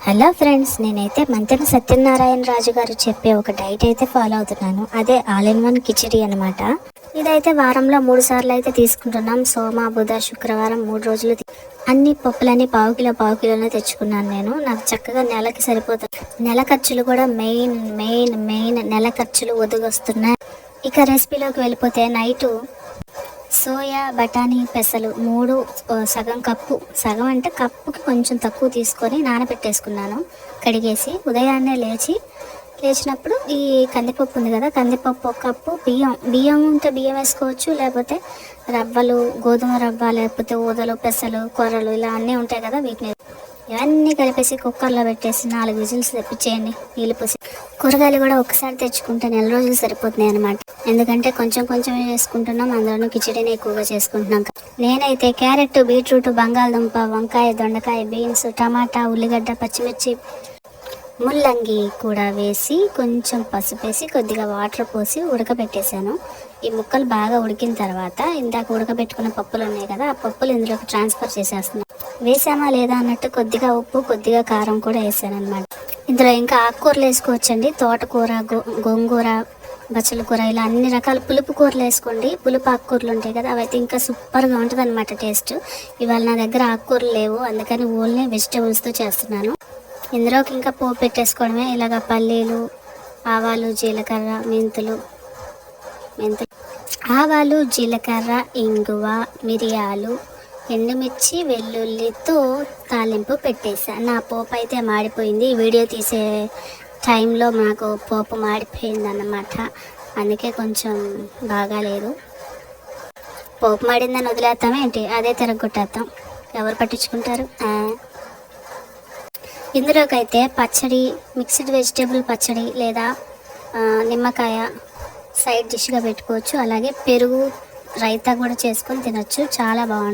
Hello friends, నేనైతే మంతెన సత్యనారాయణ రాజు గారు చెప్పే ఒక డైట్ అయితే ఫాలో అవుతున్నాను. అదే ఆల్ ఇన్ వన్ కిచిడి అనమాట. ఇదైతే వారంలో 3 సార్లు అయితే తీసుకుంటున్నాం. సోమ, బుధ, శుక్రవారం 3 రోజులు అన్ని పప్పులని పావు కిలోనే తెచ్చుకున్నాను నేను. నాకు చక్కగా నెలకి సరిపోతుంది. నెల ఖర్చులు కూడా మెయిన్ నెల ఖర్చులు ఒదుగొస్తున్నాయి. ఇక రెసిపీలోకి వెళ్ళిపోతే నైటు సోయా, బఠానీ, పెసలు 3 సగం అంటే కప్పుకి కొంచెం తక్కువ తీసుకొని నానబెట్టేసుకున్నాను. కడిగేసి ఉదయాన్నే లేచినప్పుడు ఈ కందిపప్పు ఉంది కదా, కందిపప్పు ఒక కప్పు, బియ్యం ఉంటే బియ్యం వేసుకోవచ్చు, లేకపోతే రవ్వలు, గోధుమ రవ్వ, లేకపోతే ఊదలు, పెసలు, కొర్రలు ఇలా అన్నీ ఉంటాయి కదా, వీటిని ఇవన్నీ కలిపేసి కుక్కర్లో పెట్టేసి 4 విజిల్స్ తెప్పించేయండి నీళ్ళు పోసి. కూరగాయలు కూడా ఒకసారి తెచ్చుకుంటే నెల రోజులు సరిపోతున్నాయి అనమాట. ఎందుకంటే కొంచెం వేసుకుంటున్నాం, అందులోనూ కిచిడీని ఎక్కువగా చేసుకుంటున్నాం. నేనైతే క్యారెట్, బీట్రూట్, బంగాళదుంప, వంకాయ, దొండకాయ, బీన్స్, టమాటా, ఉల్లిగడ్డ, పచ్చిమిర్చి, ముల్లంగి కూడా వేసి కొంచెం పసుపు వేసి కొద్దిగా వాటర్ పోసి ఉడకబెట్టేశాను. ఈ ముక్కలు బాగా ఉడికిన తర్వాత ఇందాక ఉడకబెట్టుకున్న పప్పులు ఉన్నాయి కదా, ఆ పప్పులు ఇందులోకి ట్రాన్స్ఫర్ చేసేస్తున్నాను. వేసామా లేదా అన్నట్టు కొద్దిగా ఉప్పు, కొద్దిగా కారం కూడా వేసాను అనమాట. ఇందులో ఇంకా ఆకుకూరలు వేసుకోవచ్చండి. తోటకూర, గోంగూర, బచ్చల కూర, ఇలా అన్ని రకాల పులుపు కూరలు వేసుకోండి. పులుపు ఆకుకూరలు ఉంటాయి కదా, అవైతే ఇంకా సూపర్గా ఉంటుంది అనమాట టేస్ట్. ఇవాళ నా దగ్గర ఆకుకూరలు లేవు, అందుకని ఓన్లీ వెజిటేబుల్స్తో చేస్తున్నాను. ఇందులోకి ఇంకా పోపు పెట్టేసుకోవడమే. ఇలాగ పల్లీలు, ఆవాలు, జీలకర్ర, ఆవాలు, జీలకర్ర, ఇంగువ, మిరియాలు, ఎండుమిర్చి, వెల్లుల్లితో తాలింపు పెట్టేసాను. నా పోపు అయితే మాడిపోయింది. వీడియో తీసే టైంలో నాకు పోపు మాడిపోయింది అన్నమాట. అందుకే కొంచెం బాగాలేదు. పోపు మాడిందని వదిలేస్తామా ఏంటి, అదే తిరగొట్టేస్తాం, ఎవరు పట్టించుకుంటారు. ఇందులోకైతే పచ్చడి, మిక్స్డ్ వెజిటేబుల్ పచ్చడి లేదా నిమ్మకాయ సైడ్ డిష్గా పెట్టుకోవచ్చు. అలాగే పెరుగు రైతా కూడా చేసుకొని తినొచ్చు, చాలా బాగుంటుంది.